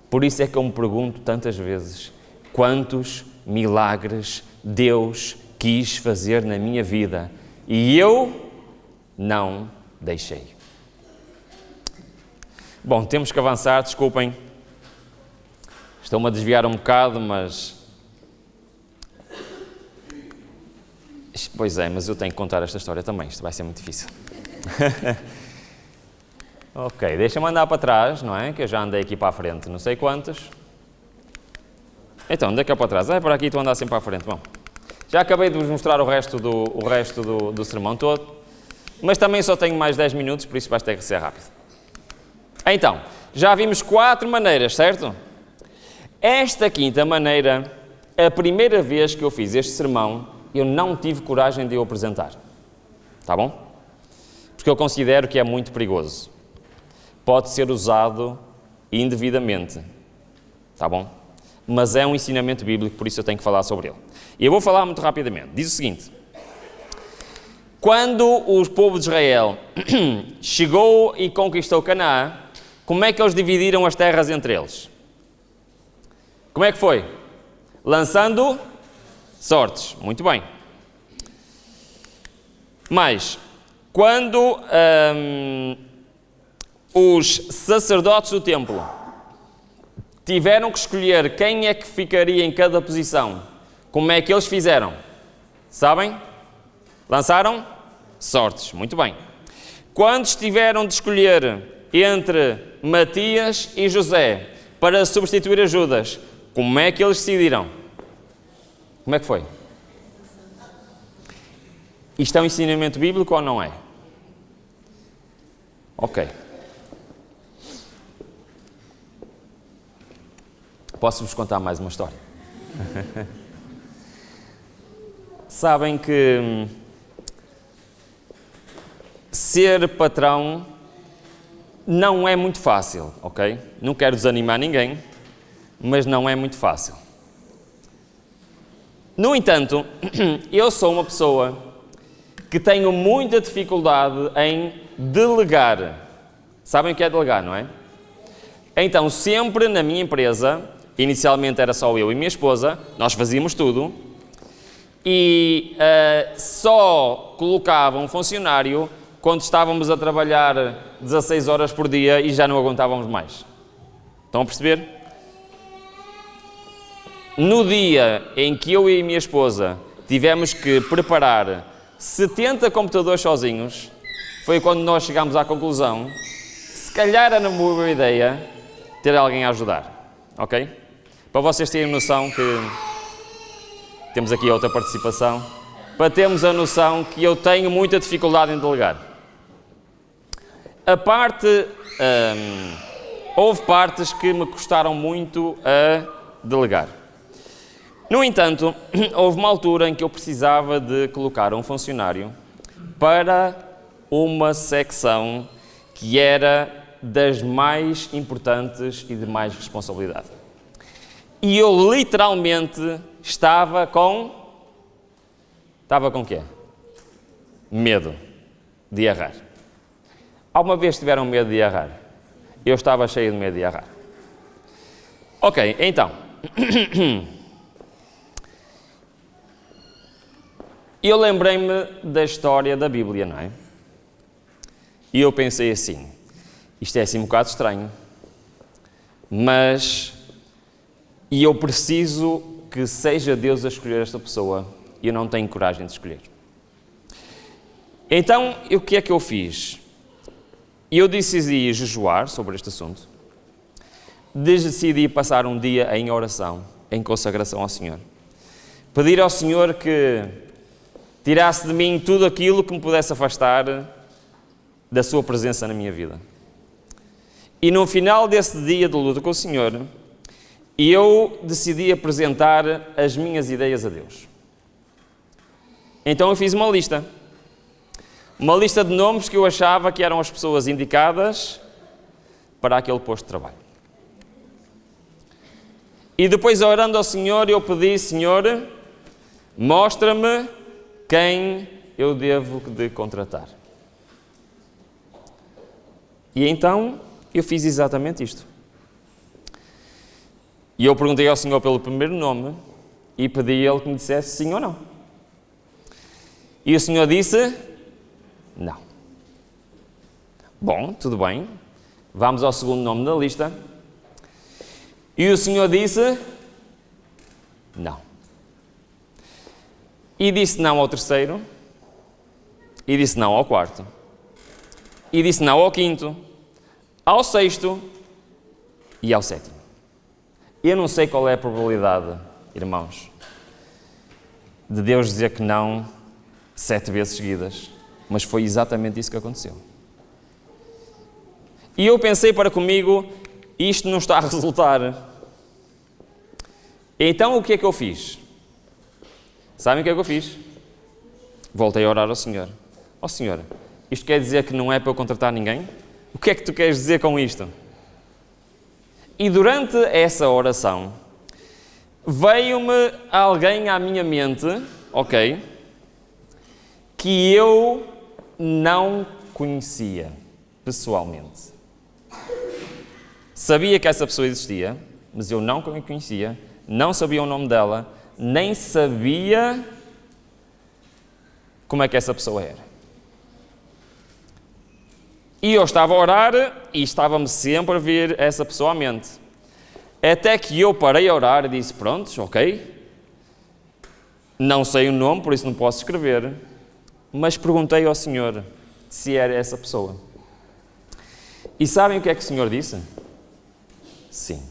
Por isso é que eu me pergunto tantas vezes, quantos milagres Deus quis fazer na minha vida e eu não deixei. Bom, temos que avançar, desculpem. Estou-me a desviar um bocado, mas... Pois é, mas eu tenho que contar esta história também, isto vai ser muito difícil. Ok, deixa-me andar para trás, não é? Que eu já andei aqui para a frente, não sei quantos. Então, onde é que é para trás? É por aqui, estou a andar sempre para a frente. Bom, já acabei de vos mostrar o resto do sermão todo, mas também só tenho mais 10 minutos, por isso vai ter que ser rápido. Então, já vimos 4 maneiras, certo? Esta quinta maneira, a primeira vez que eu fiz este sermão, eu não tive coragem de o apresentar. Tá bom? Porque eu considero que é muito perigoso. Pode ser usado indevidamente. Tá bom? Mas é um ensinamento bíblico, por isso eu tenho que falar sobre ele. E eu vou falar muito rapidamente. Diz o seguinte. Quando o povo de Israel chegou e conquistou Canaã, como é que eles dividiram as terras entre eles? Como é que foi? Lançando sortes. Muito bem. Mas, quando os sacerdotes do templo tiveram que escolher quem é que ficaria em cada posição, como é que eles fizeram? Sabem? Lançaram sortes. Muito bem. Quando tiveram de escolher entre Matias e José para substituir a Judas, como é que eles decidiram? Como é que foi? Isto é um ensinamento bíblico ou não é? Ok. Posso-vos contar mais uma história? Sabem que ser patrão não é muito fácil, ok? Não quero desanimar ninguém, mas não é muito fácil. No entanto, eu sou uma pessoa que tenho muita dificuldade em delegar. Sabem o que é delegar, não é? Então, sempre na minha empresa, inicialmente era só eu e minha esposa, nós fazíamos tudo, e só colocava um funcionário quando estávamos a trabalhar 16 horas por dia e já não aguentávamos mais. Estão a perceber? No dia em que eu e a minha esposa tivemos que preparar 70 computadores sozinhos, foi quando nós chegámos à conclusão, se calhar era uma boa ideia ter alguém a ajudar, ok? Para vocês terem noção que temos aqui outra participação, para termos a noção que eu tenho muita dificuldade em delegar. Houve partes que me custaram muito a delegar. No entanto, houve uma altura em que eu precisava de colocar um funcionário para uma secção que era das mais importantes e de mais responsabilidade. E eu literalmente estava com quê? Medo de errar. Alguma vez tiveram medo de errar? Eu estava cheio de medo de errar. Ok, então. Eu lembrei-me da história da Bíblia, não é? E eu pensei assim, isto é assim um bocado estranho, mas eu preciso que seja Deus a escolher esta pessoa e eu não tenho coragem de escolher. Então, o que é que eu fiz? Eu decidi jejuar sobre este assunto. Decidi passar um dia em oração, em consagração ao Senhor. Pedir ao Senhor que tirasse de mim tudo aquilo que me pudesse afastar da sua presença na minha vida. E no final desse dia de luta com o Senhor, eu decidi apresentar as minhas ideias a Deus. Então eu fiz uma lista de nomes que eu achava que eram as pessoas indicadas para aquele posto de trabalho. E depois, orando ao Senhor, eu pedi: Senhor, mostra-me quem eu devo de contratar. E então eu fiz exatamente isto. E eu perguntei ao Senhor pelo primeiro nome e pedi a Ele que me dissesse sim ou não. E o Senhor disse: não. Bom, tudo bem. Vamos ao segundo nome da lista. E o Senhor disse: não. E disse não ao terceiro. E disse não ao quarto. E disse não ao quinto, ao sexto e ao sétimo. Eu não sei qual é a probabilidade, irmãos, de Deus dizer que não 7 vezes seguidas, mas foi exatamente isso que aconteceu. E eu pensei para comigo: isto não está a resultar. Então o que é que eu fiz? Sabem o que é que eu fiz? Voltei a orar ao Senhor. Ó Senhor, isto quer dizer que não é para eu contratar ninguém? O que é que tu queres dizer com isto? E durante essa oração, veio-me alguém à minha mente, ok, que eu não conhecia pessoalmente. Sabia que essa pessoa existia, mas eu não a conhecia, não sabia o nome dela, nem sabia como é que essa pessoa era. E eu estava a orar e estava-me sempre a vir essa pessoa à mente. Até que eu parei a orar e disse: prontos, ok, não sei o nome, por isso não posso escrever, mas perguntei ao Senhor se era essa pessoa. E sabem o que é que o Senhor disse? Sim.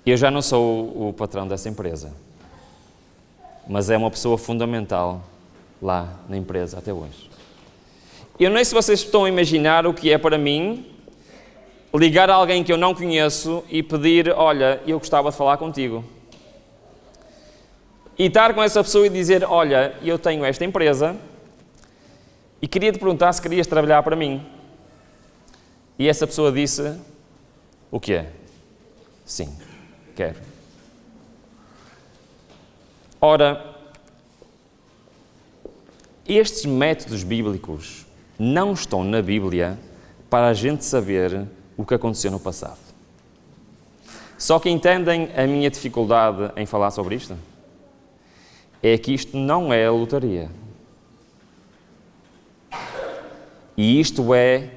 Eu já não sou o patrão dessa empresa, mas é uma pessoa fundamental lá na empresa até hoje. Eu não sei se vocês estão a imaginar o que é para mim ligar a alguém que eu não conheço e pedir: olha, eu gostava de falar contigo. E estar com essa pessoa e dizer: olha, eu tenho esta empresa e queria te perguntar se querias trabalhar para mim. E essa pessoa disse: o quê? Sim, quero. Ora, estes métodos bíblicos não estão na Bíblia para a gente saber o que aconteceu no passado. Só que entendem a minha dificuldade em falar sobre isto? É que isto não é a lotaria. E isto é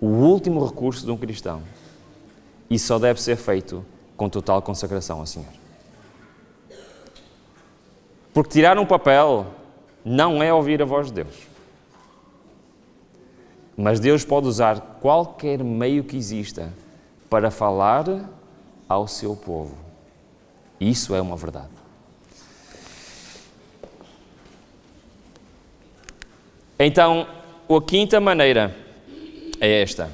o último recurso de um cristão. E só deve ser feito com total consagração ao Senhor. Porque tirar um papel não é ouvir a voz de Deus. Mas Deus pode usar qualquer meio que exista para falar ao seu povo. Isso é uma verdade. Então, a quinta maneira é esta.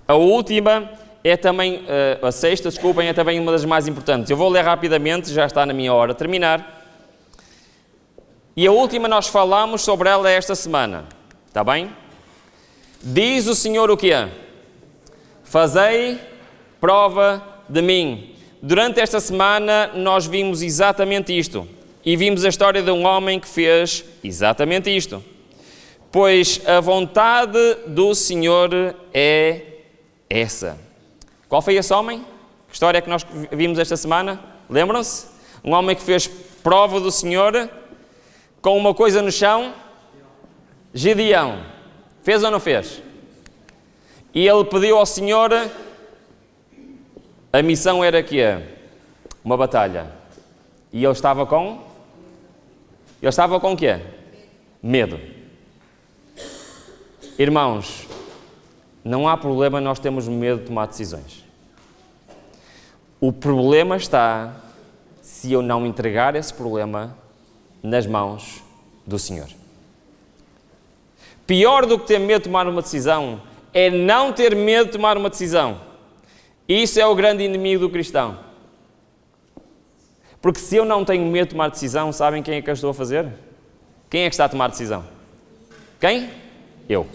A última é também, a sexta, desculpem, é também uma das mais importantes. Eu vou ler rapidamente, já está na minha hora de terminar. E a última nós falamos sobre ela esta semana. Está bem? Diz o Senhor o quê? Fazei prova de mim. Durante esta semana nós vimos exatamente isto. E vimos a história de um homem que fez exatamente isto. Pois a vontade do Senhor é essa. Qual foi esse homem? Que história é que nós vimos esta semana? Lembram-se? Um homem que fez prova do Senhor com uma coisa no chão. Gideão. Fez ou não fez? E ele pediu ao Senhor A missão era que uma batalha. E ele estava com? Ele estava com o quê? Medo. Irmãos, não há problema nós termos medo de tomar decisões. O problema está se eu não entregar esse problema nas mãos do Senhor. Pior do que ter medo de tomar uma decisão é não ter medo de tomar uma decisão. Isso é o grande inimigo do cristão. Porque se eu não tenho medo de tomar decisão, sabem quem é que eu estou a fazer? Quem é que está a tomar decisão? Quem? Eu.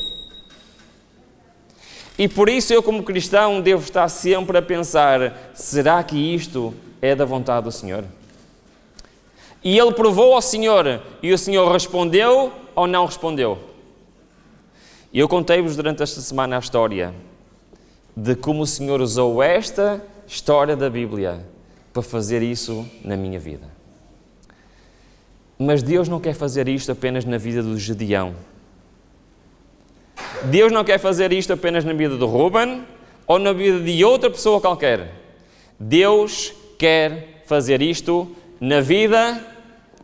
E por isso eu, como cristão, devo estar sempre a pensar, será que isto é da vontade do Senhor? E ele provou ao Senhor, e o Senhor respondeu ou não respondeu? E eu contei-vos durante esta semana a história de como o Senhor usou esta história da Bíblia para fazer isso na minha vida. Mas Deus não quer fazer isto apenas na vida do Gedeão. Deus não quer fazer isto apenas na vida do Ruben ou na vida de outra pessoa qualquer. Deus quer fazer isto na vida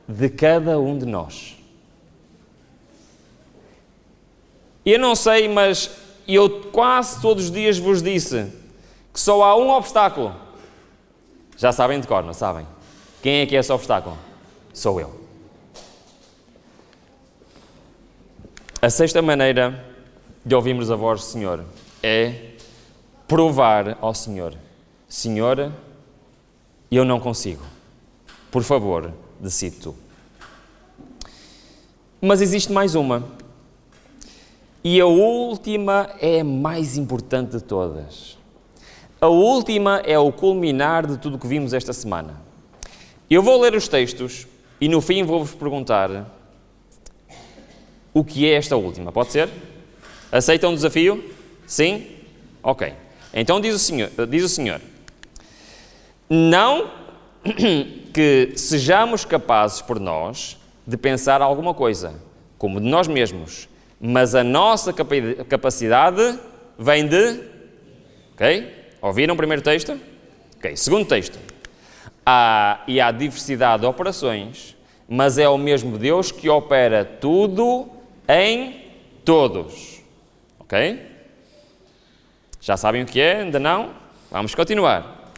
de cada um de nós. Eu não sei, mas eu quase todos os dias vos disse que só há um obstáculo. Já sabem de cor, não sabem? Quem é que é esse obstáculo? Sou eu. A sexta maneira de ouvirmos a voz do Senhor é provar ao Senhor: Senhor, eu não consigo. Por favor, decide tu. Mas existe mais uma. E a última é a mais importante de todas. A última é o culminar de tudo o que vimos esta semana. Eu vou ler os textos e no fim vou-vos perguntar o que é esta última. Pode ser? Aceitam o desafio? Sim? Ok. Então diz o Senhor, não que sejamos capazes por nós de pensar alguma coisa, como de nós mesmos, mas a nossa capacidade vem de... Ok? Ouviram o primeiro texto? Ok. Segundo texto. Há diversidade de operações, mas é o mesmo Deus que opera tudo em todos. Ok? Já sabem o que é? Ainda não? Vamos continuar.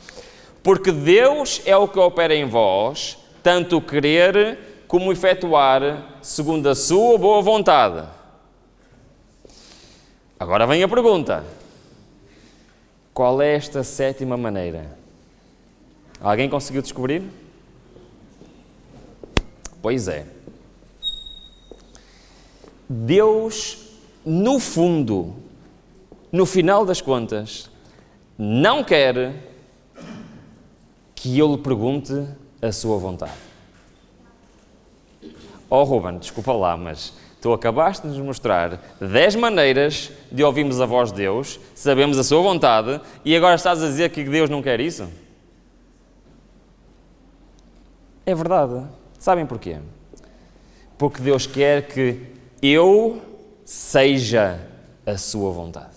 Porque Deus é o que opera em vós, tanto o querer como o efetuar, segundo a sua boa vontade. Agora vem a pergunta. Qual é esta sétima maneira? Alguém conseguiu descobrir? Pois é. Deus, no fundo, no final das contas, não quer que eu lhe pergunte a sua vontade. Oh, Ruben, desculpa lá, mas tu acabaste de nos mostrar 10 maneiras de ouvirmos a voz de Deus, sabemos a sua vontade, e agora estás a dizer que Deus não quer isso? É verdade. Sabem porquê? Porque Deus quer que eu seja a sua vontade.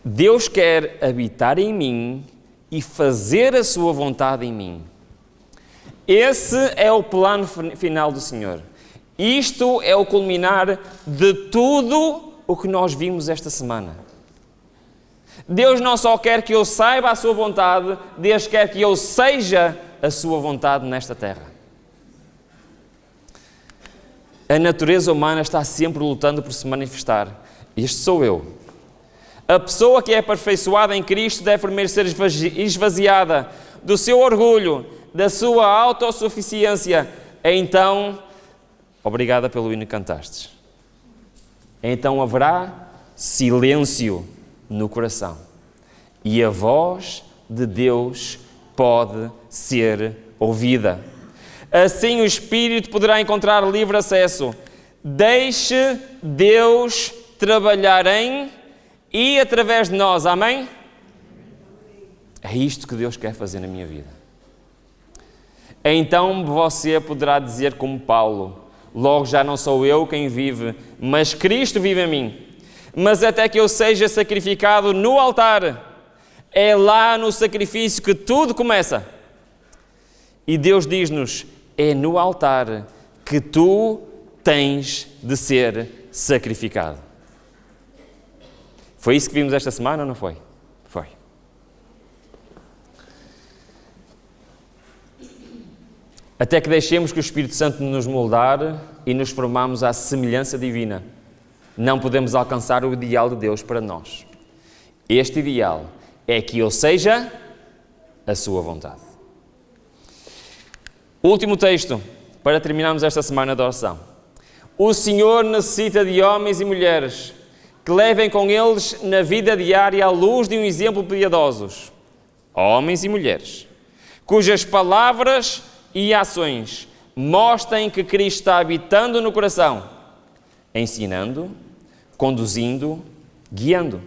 Deus quer habitar em mim e fazer a sua vontade em mim. Esse é o plano final do Senhor. Isto é o culminar de tudo o que nós vimos esta semana. Deus não só quer que eu saiba a sua vontade, Deus quer que eu seja a sua vontade nesta terra. A natureza humana está sempre lutando por se manifestar. Este sou eu. A pessoa que é aperfeiçoada em Cristo deve primeiro ser esvaziada do seu orgulho, da sua autossuficiência. Então, obrigada pelo hino que cantastes. Então haverá silêncio no coração e a voz de Deus pode ser ouvida. Assim o Espírito poderá encontrar livre acesso. Deixe Deus trabalhar em e através de nós, amém? É isto que Deus quer fazer na minha vida. Então você poderá dizer como Paulo: logo já não sou eu quem vive, mas Cristo vive em mim. mas até que eu seja sacrificado no altar. É lá no sacrifício que tudo começa. E Deus diz-nos, é no altar que tu tens de ser sacrificado. Foi isso que vimos esta semana ou não foi? Foi. Até que deixemos que o Espírito Santo nos moldar e nos formamos à semelhança divina. Não podemos alcançar o ideal de Deus para nós. Este ideal é que eu seja a sua vontade. Último texto, para terminarmos esta semana de oração. O Senhor necessita de homens e mulheres que levem com eles na vida diária a luz de um exemplo piedosos. Homens e mulheres, cujas palavras e ações mostrem que Cristo está habitando no coração, ensinando, conduzindo, guiando.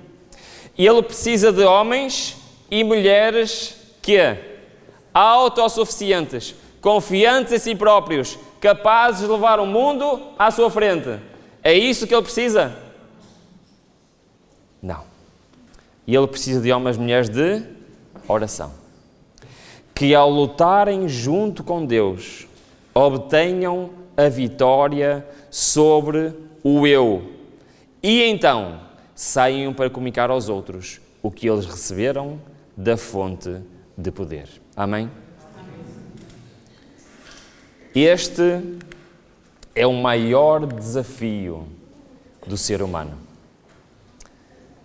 E Ele precisa de homens e mulheres que, autossuficientes, confiantes em si próprios, capazes de levar o mundo à sua frente. É isso que Ele precisa? Não. E Ele precisa de homens e mulheres de oração. Que ao lutarem junto com Deus, obtenham a vitória sobre o eu. E então, saiam para comunicar aos outros o que eles receberam da fonte de poder. Amém? Este é o maior desafio do ser humano.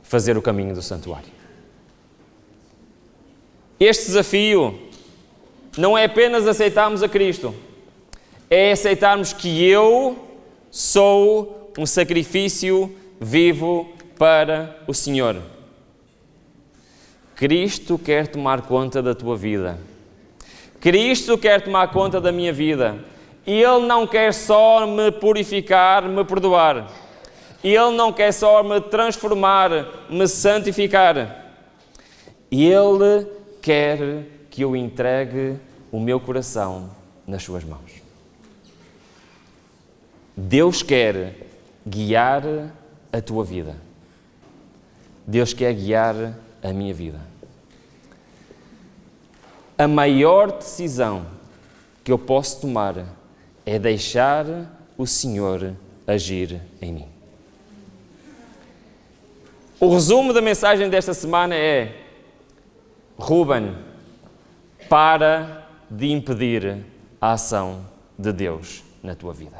Fazer o caminho do santuário. Este desafio não é apenas aceitarmos a Cristo, é aceitarmos que eu sou um sacrifício vivo para o Senhor. Cristo quer tomar conta da tua vida. Cristo quer tomar conta da minha vida. E Ele não quer só me purificar, me perdoar. Ele não quer só me transformar, me santificar. Ele quer que eu entregue o meu coração nas suas mãos. Deus quer guiar a tua vida. Deus quer guiar a minha vida. A maior decisão que eu posso tomar é deixar o Senhor agir em mim. O resumo da mensagem desta semana é: Ruben, para de impedir a ação de Deus na tua vida.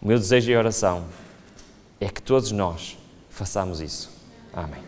O meu desejo e oração é que todos nós façamos isso. Amém.